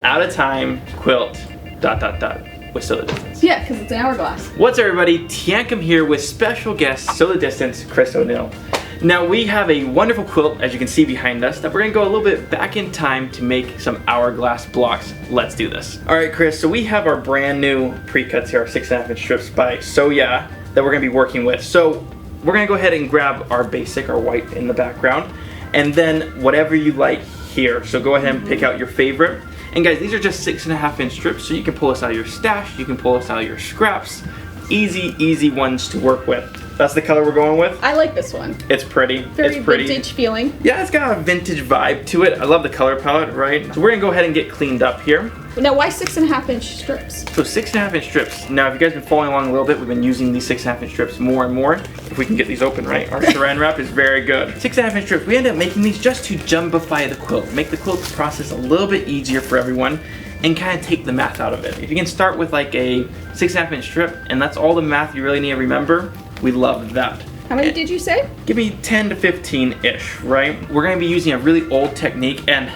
Out of time quilt ... with Sew the Distance. Yeah, because it's an hourglass. What's up, everybody? Tiankum here with special guest Sew the Distance, Chris O'Neill. Now we have a wonderful quilt, as you can see behind us, that we're gonna go a little bit back in time to make some hourglass blocks. Let's do this. All right, Chris, so we have our brand new pre-cuts here, our 6.5 inch strips by Sew Yeah, that we're gonna be working with. So we're gonna go ahead and grab our basic, our white in the background, and then whatever you like here. So go ahead and pick out your favorite. And guys, these are just 6.5 inch strips, so you can pull this out of your stash, you can pull this out of your scraps. Easy ones to work with. That's the color we're going with. I like this one. It's pretty. Very it's pretty. vintage feeling. Yeah, it's got a vintage vibe to it. I love the color palette, right? So we're gonna go ahead and get cleaned up here. Now, why 6.5 inch strips? So 6.5 inch strips. Now, if you guys have been following along a little bit, we've been using these 6.5 inch strips more and more. If we can get these open, right? Our saran wrap is very good. 6.5 inch strips. We end up making these just to jumbify the quilt, make the quilt process a little bit easier for everyone, and kind of take the math out of it. If you can start with like a 6.5 inch strip, and that's all the math you really need to remember, we love that. How many did you say? Give me 10 to 15-ish, right? We're gonna be using a really old technique, and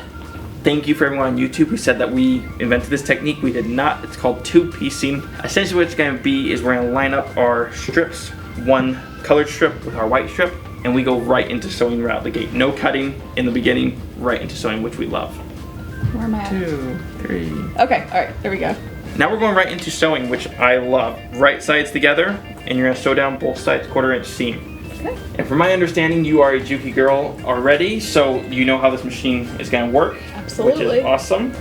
thank you for everyone on YouTube who said that we invented this technique. We did not. It's called two-piecing. Essentially what it's gonna be is we're gonna line up our strips, one colored strip with our white strip, and we go right into sewing right out the gate. No cutting in the beginning, right into sewing, which we love. Where am I at? 2, 3. Okay, all right, there we go. Now we're going right into sewing, which I love. Right sides together, and you're gonna sew down both sides 1/4 inch seam. Okay. And from my understanding, you are a Juki girl already, so you know how this machine is gonna work. Absolutely. Which is awesome.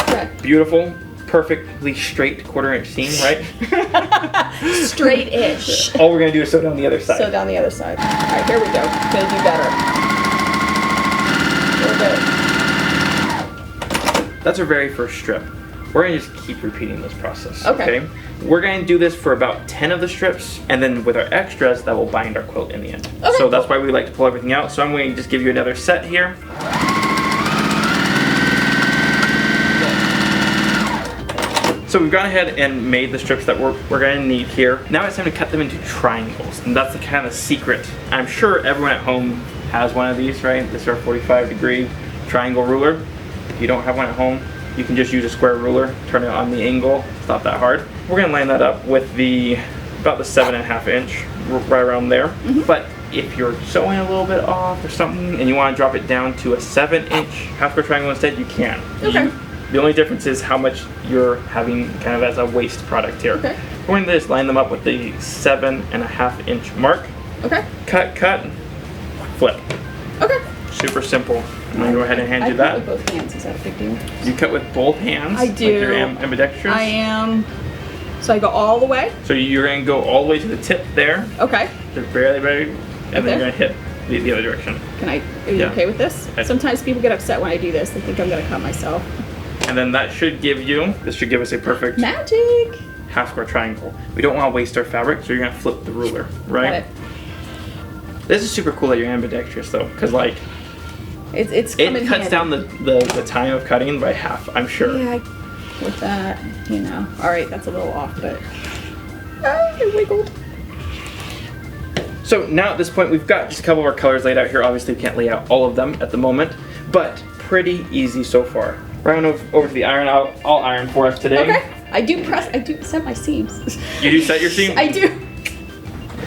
Okay. Beautiful, perfectly straight 1/4 inch seam, right? Straight-ish. All we're gonna do is sew down the other side. Sew down the other side. All right, here we go. Gonna do better. That's our very first strip. We're gonna just keep repeating this process, Okay. We're gonna do this for about 10 of the strips, and then with our extras, that will bind our quilt in the end. Okay. So that's why we like to pull everything out. So I'm going to just give you another set here. So we've gone ahead and made the strips that we're gonna need here. Now it's time to cut them into triangles, and that's the kind of secret. I'm sure everyone at home has one of these, right? This is our 45-degree triangle ruler. If you don't have one at home, you can just use a square ruler, turn it on the angle. It's not that hard. We're gonna line that up with about the 7.5 inch, right around there. But if you're sewing a little bit off or something, and you wanna drop it down to a 7-inch half-square triangle instead, you can. Okay. The only difference is how much you're having kind of as a waste product here. Okay. We're going to just line them up with the 7.5 inch mark. Okay. Cut, flip. Okay. Super simple. I'm going to go ahead and hand you I that. cut with both hands. Is that a big deal? You cut with both hands. I do. Like you're ambidextrous. I am. So I go all the way? So you're going to go all the way to the tip there. Okay. Just very, and then you're going to hit the other direction. Are you okay with this? Sometimes people get upset when I do this. They think I'm going to cut myself. And then that should give us a perfect magic half square triangle. We don't want to waste our fabric, so you're going to flip the ruler, right? Got it. This is super cool that you're ambidextrous though, because like it cuts down the time of cutting by half, I'm sure. Yeah, with that, you know. All right, that's a little off, but it wiggled. So now at this point, we've got just a couple of our colors laid out here. Obviously, we can't lay out all of them at the moment, but pretty easy so far. Right over to the iron. I'll iron for us today. Okay. I do set my seams. You do set your seam? I do.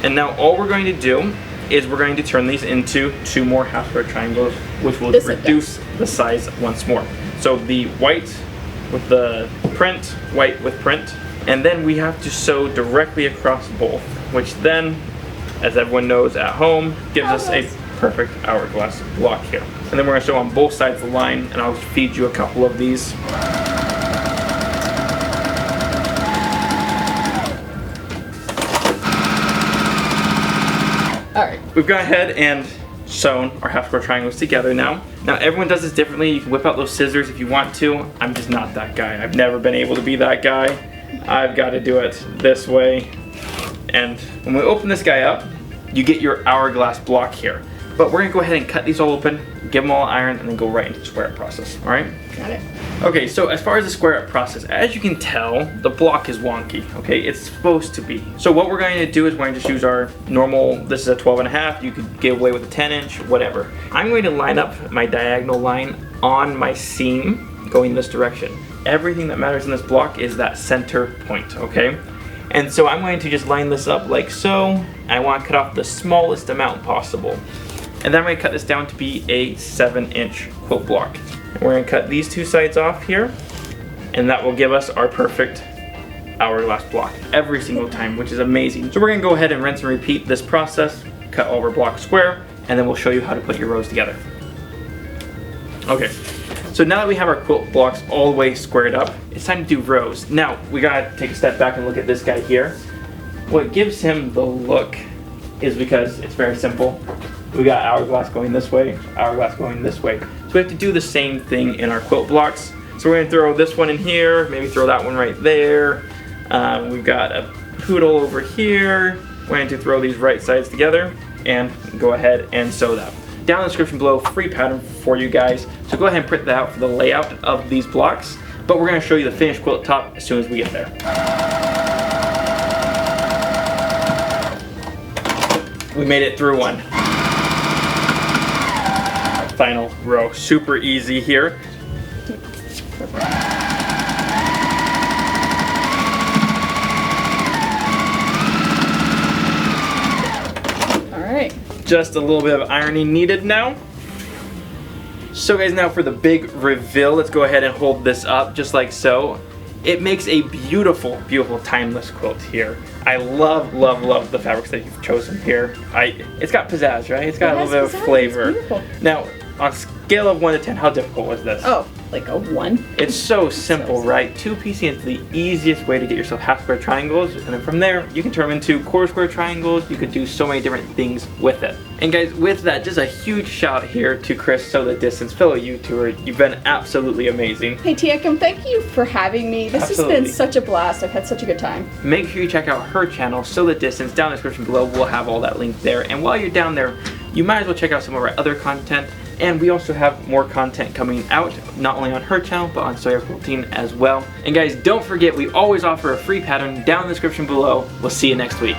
And now all we're going to do is we're going to turn these into 2 more half square triangles, which will reduce the size once more. So the white with the print, white with print, and then we have to sew directly across both, which then, as everyone knows at home, gives us a perfect hourglass block here. And then we're gonna sew on both sides of the line, and I'll feed you a couple of these. All right. We've gone ahead and sewn our half square triangles together now. Now everyone does this differently. You can whip out those scissors if you want to. I'm just not that guy. I've never been able to be that guy. I've got to do it this way. And when we open this guy up, you get your hourglass block here. But we're gonna go ahead and cut these all open, give them all iron, and then go right into the square up process, all right? Got it. Okay, so as far as the square up process, as you can tell, the block is wonky, okay? It's supposed to be. So what we're going to do is we're going to just use our normal, this is a 12.5, you could get away with a 10-inch, whatever. I'm going to line up my diagonal line on my seam going this direction. Everything that matters in this block is that center point, okay? And so I'm going to just line this up like so, and I want to cut off the smallest amount possible. And then I'm going to cut this down to be a 7-inch quilt block. And we're going to cut these two sides off here, and that will give us our perfect hourglass block every single time, which is amazing. So we're going to go ahead and rinse and repeat this process, cut all of our blocks square, and then we'll show you how to put your rows together. Okay, so now that we have our quilt blocks all the way squared up, it's time to do rows. Now, we got to take a step back and look at this guy here. What gives him the look is because it's very simple. We got hourglass going this way, hourglass going this way. So we have to do the same thing in our quilt blocks. So we're gonna throw this one in here, maybe throw that one right there. We've got a poodle over here. We're going to throw these right sides together and go ahead and sew that. Down in the description below, free pattern for you guys. So go ahead and print that out for the layout of these blocks. But we're gonna show you the finished quilt top as soon as we get there. We made it through one. Final row, super easy here. All right. Just a little bit of ironing needed now. So guys, now for the big reveal, let's go ahead and hold this up just like so. It makes a beautiful, beautiful timeless quilt here. I love, love, love the fabrics that you've chosen here. It's got pizzazz, right? It's got a little bit of flavor. Now, on a scale of 1 to 10, how difficult was this? Oh, like a 1. It's so simple, right? 2-piecing is the easiest way to get yourself half square triangles, and then from there, you can turn them into quarter square triangles. You could do so many different things with it. And guys, with that, just a huge shout out here to Chris, Sew the Distance, fellow YouTuber. You've been absolutely amazing. Hey Tiakum, thank you for having me. This has been such a blast. I've had such a good time. Make sure you check out her channel, Sew the Distance, down in the description below. We'll have all that linked there. And while you're down there, you might as well check out some of our other content. And we also have more content coming out, not only on her channel, but on Sew Yeah Quilting as well. And guys, don't forget, we always offer a free pattern down in the description below. We'll see you next week.